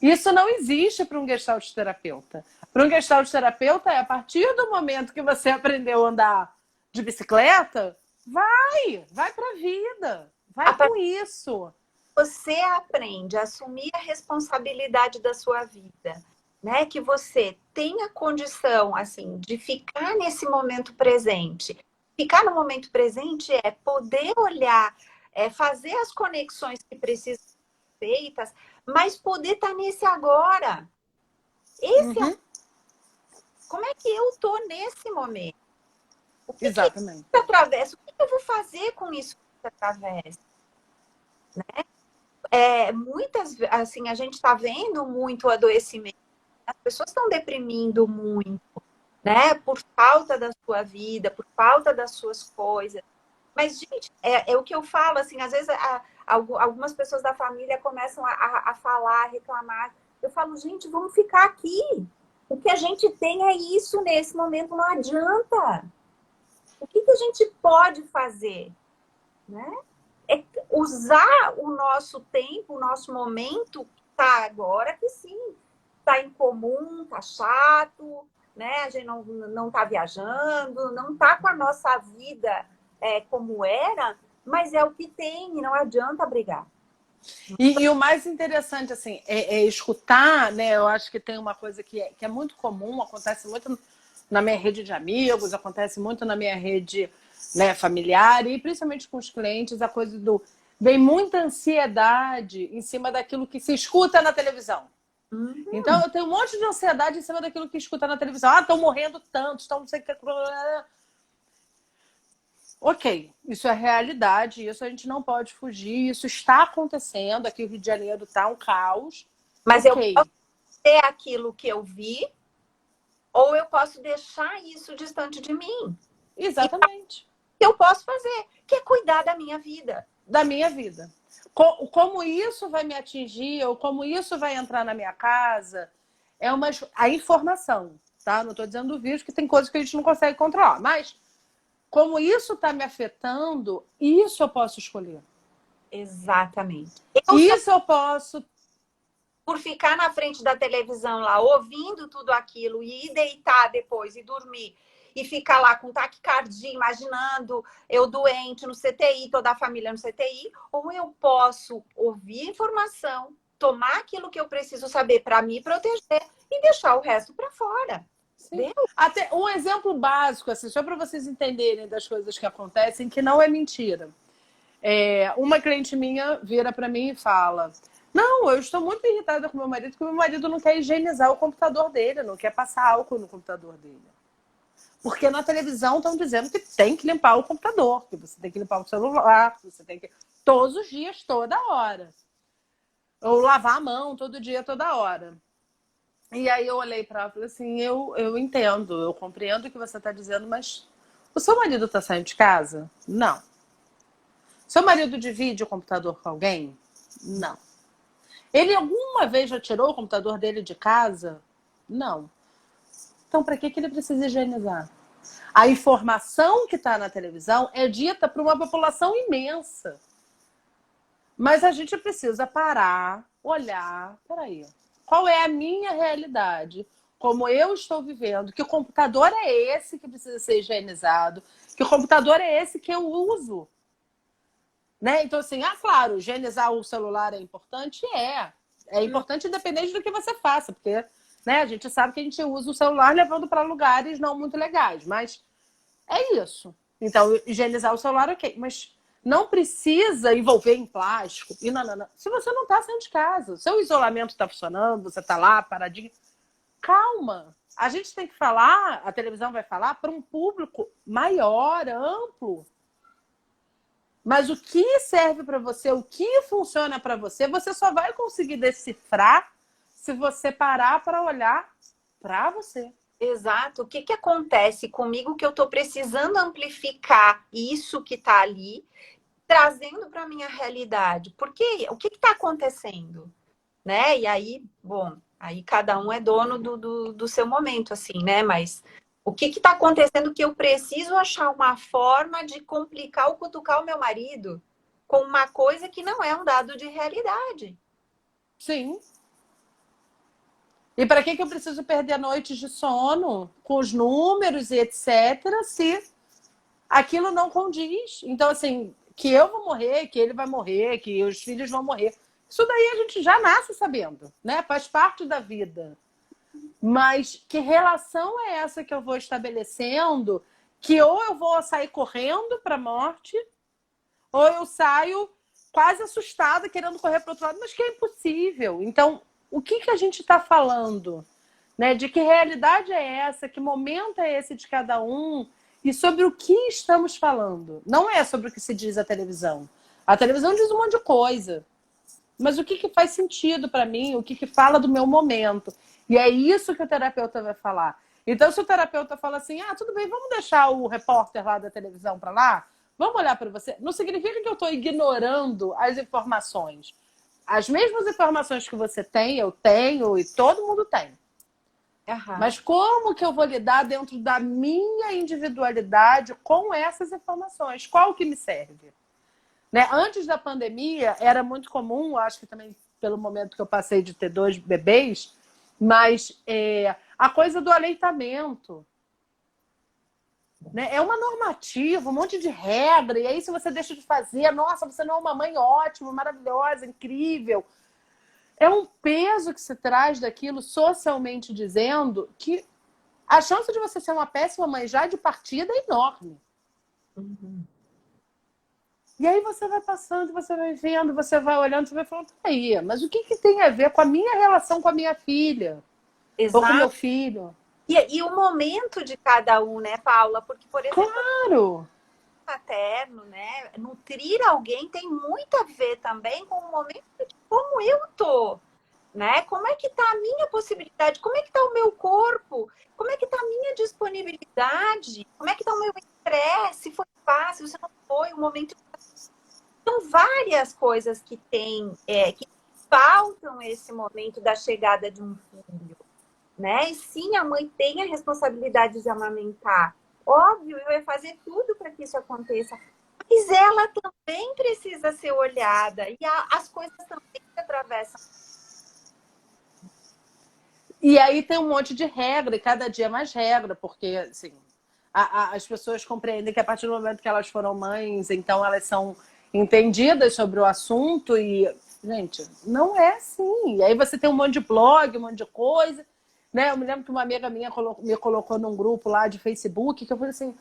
Isso não existe para um Gestalt terapeuta. Para um Gestalt terapeuta, a partir do momento que você aprendeu a andar de bicicleta, vai para a vida, vai com isso. Você aprende a assumir a responsabilidade da sua vida, né? Que você tenha condição, assim, de ficar nesse momento presente. Ficar no momento presente é poder olhar, fazer as conexões que precisam ser feitas, mas poder estar nesse agora. Esse como é que eu tô nesse momento? O que Exatamente. Que atravessa? O que eu vou fazer com isso que atravessa? Né? Muitas, assim, a gente está vendo muito adoecimento. As pessoas estão deprimindo muito, né? Por falta da sua vida, por falta das suas coisas. Mas, gente, é o que eu falo, assim, às vezes algumas pessoas da família começam a falar, a reclamar. Eu falo, gente, vamos ficar aqui. O que a gente tem é isso nesse momento, não adianta. O que a gente pode fazer? Né? usar o nosso tempo, o nosso momento, tá agora que sim, tá incomum, tá chato, né? A gente não tá viajando, não tá com a nossa vida como era, mas é o que tem e não adianta brigar. E o mais interessante, assim, é escutar, né? Eu acho que tem uma coisa que é muito comum, acontece muito na minha rede de amigos, acontece muito na minha rede, né, familiar e principalmente com os clientes, a coisa do... Vem muita ansiedade em cima daquilo que se escuta na televisão. Então, eu tenho um monte de ansiedade em cima daquilo que escuta na televisão. Ah, estão morrendo tantos, estão não sei o que... Ok, isso é realidade, isso a gente não pode fugir, isso está acontecendo, aqui o Rio de Janeiro está um caos. Mas eu Ok, posso ter aquilo que eu vi, ou eu posso deixar isso distante de mim. E o exatamente, que eu posso fazer? Que é cuidar da minha vida. da minha vida. Como isso vai me atingir, ou como isso vai entrar na minha casa, a informação, tá? Não estou dizendo do vírus, que tem coisas que a gente não consegue controlar, mas como isso está me afetando, isso eu posso escolher. Exatamente. Isso eu posso. Por ficar na frente da televisão lá, ouvindo tudo aquilo, e ir deitar depois e dormir, e ficar lá com taquicardia, imaginando eu doente no CTI, toda a família no CTI, ou eu posso ouvir informação, tomar aquilo que eu preciso saber para me proteger e deixar o resto para fora. Sim. Até um exemplo básico, assim, só para vocês entenderem das coisas que acontecem, que não é mentira. Uma cliente minha vira para mim e fala: não, eu estou muito irritada com meu marido, porque meu marido não quer higienizar o computador dele, não quer passar álcool no computador dele. Porque na televisão estão dizendo que tem que limpar o computador, que você tem que limpar o celular, que você tem que... todos os dias, toda hora. Ou lavar a mão todo dia, toda hora. E aí eu olhei para ela e falei assim, eu entendo, eu compreendo o que você está dizendo, mas o seu marido está saindo de casa? Não. Seu marido divide o computador com alguém? Não. Ele alguma vez já tirou o computador dele de casa? Não. Então, para que ele precisa higienizar? A informação que está na televisão é dita para uma população imensa. Mas a gente precisa parar, olhar, peraí, qual é a minha realidade? Como eu estou vivendo? Que computador é esse que precisa ser higienizado? Que computador é esse que eu uso? Né? Então, assim, claro, higienizar o celular é importante? É importante independente do que você faça, porque, né, a gente sabe que a gente usa o celular levando para lugares não muito legais, mas é isso. Então, higienizar o celular, ok, mas não precisa envolver em plástico. E não. Se você não está saindo de casa, seu isolamento está funcionando, você está lá paradinho, calma. A gente tem que falar, a televisão vai falar para um público maior, amplo. Mas o que serve para você, o que funciona para você, você só vai conseguir decifrar se você parar para olhar para você. Exato. O que que acontece comigo que eu estou precisando amplificar isso que está ali, trazendo para minha realidade? Porque o que está acontecendo, né? E aí, bom, aí cada um é dono do seu momento, assim, né? Mas o que está acontecendo que eu preciso achar uma forma de complicar ou cutucar o meu marido com uma coisa que não é um dado de realidade. Sim. E para que eu preciso perder noites de sono com os números e etc., se aquilo não condiz? Então, assim, que eu vou morrer, que ele vai morrer, que os filhos vão morrer. Isso daí a gente já nasce sabendo, né? Faz parte da vida. Mas que relação é essa que eu vou estabelecendo que ou eu vou sair correndo para a morte, ou eu saio quase assustada, querendo correr para o outro lado, mas que é impossível. Então, o que a gente está falando? Né? De que realidade é essa? Que momento é esse de cada um? E sobre o que estamos falando? Não é sobre o que se diz a televisão. A televisão diz um monte de coisa. Mas o que faz sentido para mim? O que fala do meu momento? E é isso que o terapeuta vai falar. Então, se o terapeuta fala assim, tudo bem, vamos deixar o repórter lá da televisão para lá? Vamos olhar para você? Não significa que eu estou ignorando as informações. As mesmas informações que você tem, eu tenho e todo mundo tem. Uhum. Mas como que eu vou lidar dentro da minha individualidade com essas informações? Qual que me serve? Né? Antes da pandemia, era muito comum, acho que também pelo momento que eu passei de ter 2 bebês, mas a coisa do aleitamento. Né? É uma normativa, um monte de regra, e aí se você deixa de fazer, nossa, você não é uma mãe ótima, maravilhosa, incrível. É um peso que se traz daquilo, socialmente dizendo, que a chance de você ser uma péssima mãe já de partida é enorme. Uhum. E aí você vai passando, você vai vendo, você vai olhando, você vai falando, aí, mas o que tem a ver com a minha relação com a minha filha? Ou com o meu Exato. filho? E o momento de cada um, né, Paula? Porque, por exemplo, Claro! materno, né? Nutrir alguém tem muito a ver também com o momento de como eu tô, né? Como é que tá a minha possibilidade? Como é que tá o meu corpo? Como é que tá a minha disponibilidade? Como é que tá o meu estresse? Se foi fácil, se não foi, o momento. São várias coisas que tem, que faltam esse momento da chegada de um filho, né? E sim, a mãe tem a responsabilidade de amamentar. Óbvio, e vai fazer tudo para que isso aconteça. Mas ela também precisa ser olhada. E as coisas também se atravessam. E aí tem um monte de regra, e cada dia mais regra, porque assim, as pessoas compreendem que a partir do momento que elas foram mães, então elas são entendidas sobre o assunto e, gente, não é assim. E aí você tem um monte de blog, um monte de coisa, né? Eu me lembro que uma amiga minha me colocou num grupo lá de Facebook, que eu falei assim,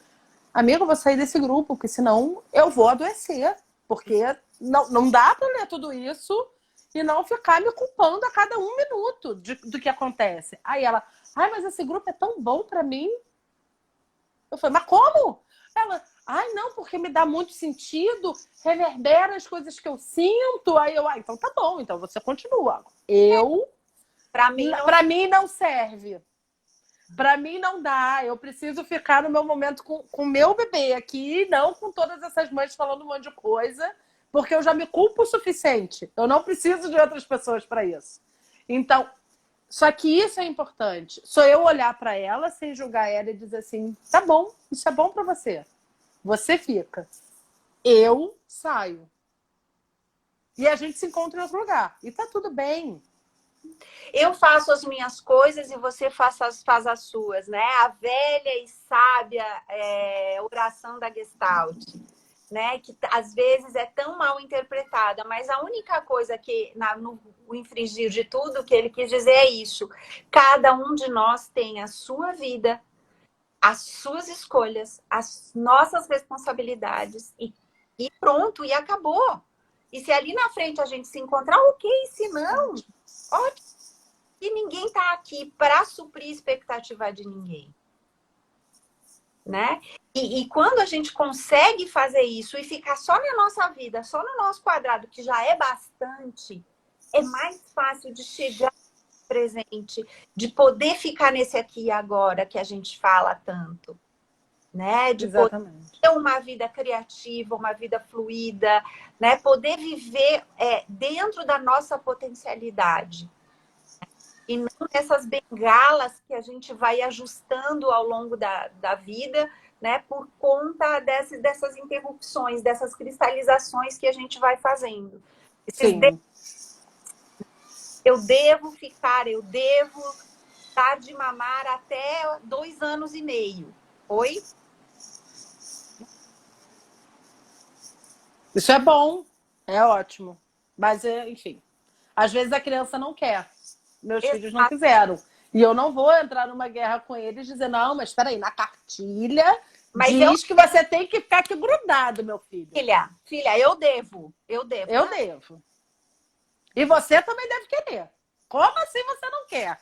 amiga, eu vou sair desse grupo, porque senão eu vou adoecer, porque não dá para ler tudo isso e não ficar me culpando a cada 1 minuto do que acontece. Aí ela, ai, mas esse grupo é tão bom para mim. Eu falei, mas como? Ela, ai, não, porque me dá muito sentido, reverbera as coisas que eu sinto. Aí eu, então tá bom, então você continua. Para mim, não. Para mim não serve. Para mim não dá. Eu preciso ficar no meu momento com o meu bebê aqui, não com todas essas mães falando um monte de coisa, porque eu já me culpo o suficiente. Eu não preciso de outras pessoas para isso. Então, só que isso é importante. Sou eu olhar para ela sem julgar ela e dizer assim: tá bom, isso é bom para você. Você fica. Eu saio. E a gente se encontra em outro lugar. E tá tudo bem. Eu faço as minhas coisas e você faz as suas, né? A velha e sábia oração da Gestalt, né? Que às vezes é tão mal interpretada, mas a única coisa que no infringir de tudo que ele quis dizer é isso: cada um de nós tem a sua vida, as suas escolhas, as nossas responsabilidades e pronto, e acabou. E se ali na frente a gente se encontrar, ok, se não, ótimo. E ninguém está aqui para suprir expectativa de ninguém, né? E quando a gente consegue fazer isso e ficar só na nossa vida, só no nosso quadrado, que já é bastante, é mais fácil de chegar no presente, de poder ficar nesse aqui e agora que a gente fala tanto, né? De poder Exatamente. ter uma vida criativa, uma vida fluida, né? Poder viver dentro da nossa potencialidade. E não essas bengalas que a gente vai ajustando ao longo da vida, né? Por conta dessas interrupções, dessas cristalizações que a gente vai fazendo. Sim. Eu devo ficar, eu devo dar de mamar até 2 anos e meio. Oi? Isso é bom, é ótimo. Mas, enfim, às vezes a criança não quer. Meus filhos não quiseram. E eu não vou entrar numa guerra com eles dizendo, não, mas espera aí, na cartilha diz que você tem que ficar aqui grudado, meu filho. Filha, eu devo. Eu devo. E você também deve querer. Como assim você não quer?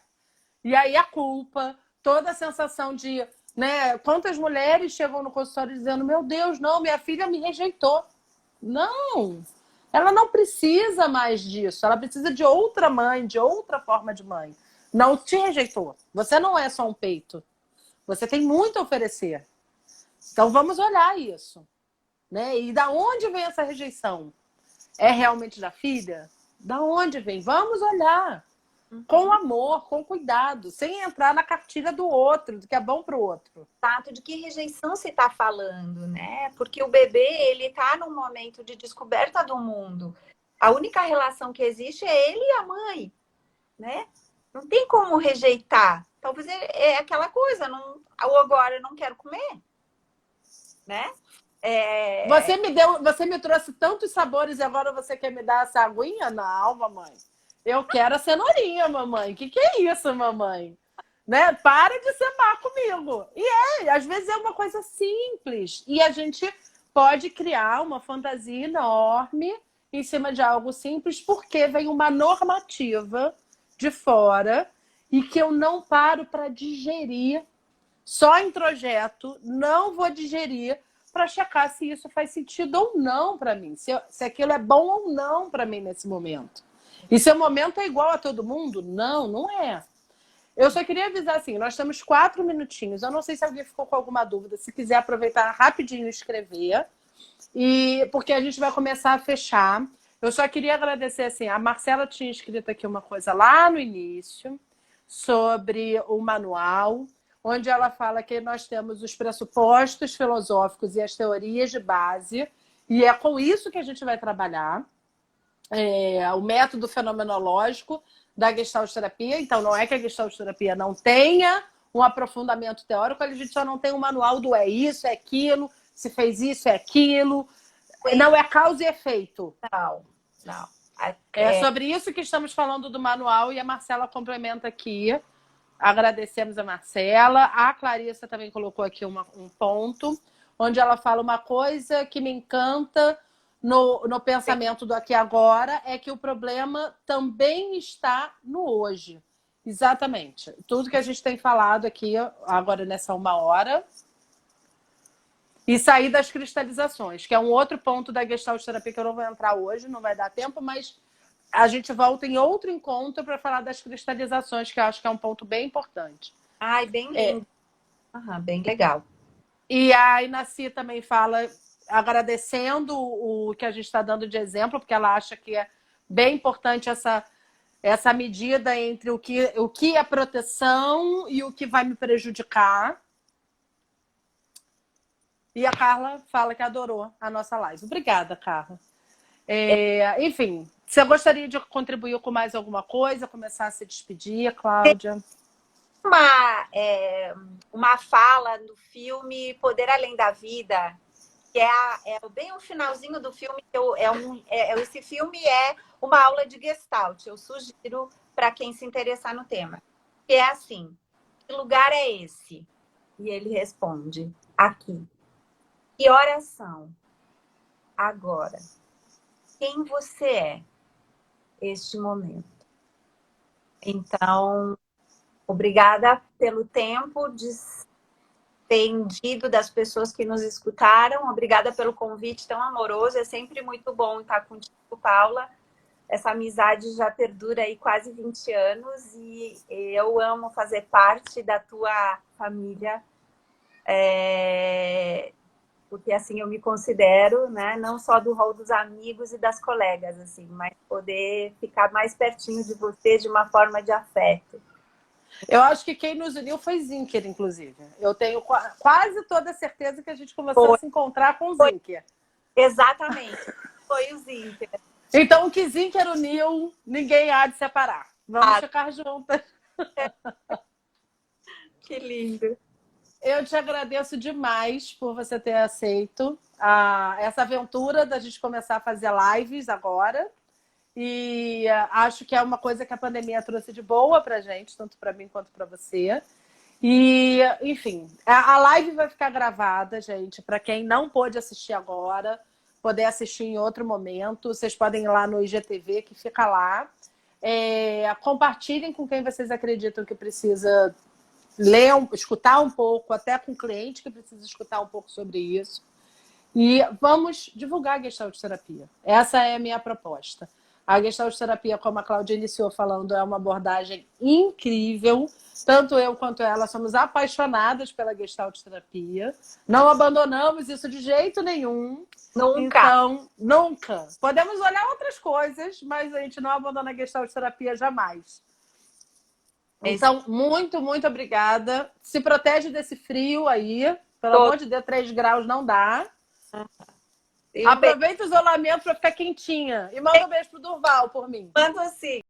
E aí a culpa, toda a sensação de, né? Quantas mulheres chegam no consultório dizendo, meu Deus, não, minha filha me rejeitou. Não, ela não precisa mais disso. Ela precisa de outra mãe, de outra forma de mãe. Não te rejeitou. Você não é só um peito. Você tem muito a oferecer. Então vamos olhar isso, né? E da onde vem essa rejeição? É realmente da filha? Da onde vem? Vamos olhar. com amor, com cuidado, sem entrar na cartilha do outro, do que é bom para o outro. Exato, de que rejeição se está falando, né? Porque o bebê, ele está num momento de descoberta do mundo. A única relação que existe é ele e a mãe, né? Não tem como rejeitar. Talvez é aquela coisa, não, ou agora eu não quero comer, né? Você me trouxe tantos sabores e agora você quer me dar essa aguinha? Não, mamãe. Eu quero a cenourinha, mamãe. Que é isso, mamãe? Né? Para de ser má comigo. E às vezes é uma coisa simples. E a gente pode criar uma fantasia enorme em cima de algo simples, porque vem uma normativa de fora e que eu não paro para digerir, só introjeto, não vou digerir para checar se isso faz sentido ou não para mim, se aquilo é bom ou não para mim nesse momento. E seu momento é igual a todo mundo? Não, não é. Eu só queria avisar assim, nós temos 4 minutinhos. Eu não sei se alguém ficou com alguma dúvida. Se quiser aproveitar rapidinho e escrever. Porque a gente vai começar a fechar. Eu só queria agradecer assim, a Marcela tinha escrito aqui uma coisa lá no início sobre o manual, onde ela fala que nós temos os pressupostos filosóficos e as teorias de base, e é com isso que a gente vai trabalhar. O método fenomenológico da Gestalt terapia. Então, não é que a Gestalt terapia não tenha um aprofundamento teórico, a gente só não tem um manual do é isso, é aquilo, se fez isso, é aquilo. Não é causa e efeito. Não, não. É sobre isso que estamos falando do manual e a Marcela complementa aqui. Agradecemos a Marcela. A Clarissa também colocou aqui um ponto, onde ela fala uma coisa que me encanta no pensamento do aqui e agora, é que o problema também está no hoje. Exatamente. Tudo que a gente tem falado aqui agora nessa 1 hora. E sair das cristalizações, que é um outro ponto da Gestalt terapia que eu não vou entrar hoje, não vai dar tempo, mas a gente volta em outro encontro para falar das cristalizações, que eu acho que é um ponto bem importante. Ai, bem lindo. Bem legal. E a Inaci também fala, agradecendo o que a gente está dando de exemplo, porque ela acha que é bem importante essa medida entre o que é proteção e o que vai me prejudicar. E a Carla fala que adorou a nossa live. Obrigada, Carla. Enfim, você gostaria de contribuir com mais alguma coisa? Começar a se despedir, Cláudia? Uma fala do filme Poder Além da Vida, que é bem o finalzinho do filme. Esse filme é uma aula de Gestalt. Eu sugiro para quem se interessar no tema. Que é assim, que lugar é esse? E ele responde, aqui. Que horas são? Agora. Quem você é? Este momento. Então, obrigada pelo tempo despendido das pessoas que nos escutaram. Obrigada pelo convite tão amoroso. É sempre muito bom estar contigo, Paula. Essa amizade já perdura aí quase 20 anos e eu amo fazer parte da tua família. Porque assim eu me considero, né, não só do rol dos amigos e das colegas, assim, mas poder ficar mais pertinho de você de uma forma de afeto. Eu acho que quem nos uniu foi Zinker, inclusive. Eu tenho quase toda a certeza que a gente começou a se encontrar com o Zinker. Exatamente, foi o Zinker. Então, o que Zinker uniu, ninguém há de separar. Vamos ficar juntas. Que lindo. Eu te agradeço demais por você ter aceito essa aventura da gente começar a fazer lives agora. E acho que é uma coisa que a pandemia trouxe de boa pra gente, tanto para mim quanto para você. E, enfim, a live vai ficar gravada, gente, para quem não pôde assistir agora, poder assistir em outro momento. Vocês podem ir lá no IGTV, que fica lá. Compartilhem com quem vocês acreditam que precisa ler, escutar um pouco, até com cliente que precisa escutar um pouco sobre isso. E vamos divulgar a Gestalt terapia. Essa é a minha proposta. A Gestalt terapia, como a Cláudia iniciou falando, é uma abordagem incrível. Tanto eu quanto ela somos apaixonadas pela Gestalt terapia. Não abandonamos isso de jeito nenhum. Nunca. Então, nunca. Podemos olhar outras coisas, mas a gente não abandona a Gestalt terapia jamais. Então, muito, muito obrigada. Se protege desse frio aí. Pelo amor de Deus, 3 graus não dá. Aproveita o isolamento para ficar quentinha. E manda um beijo pro Durval por mim. Manda sim.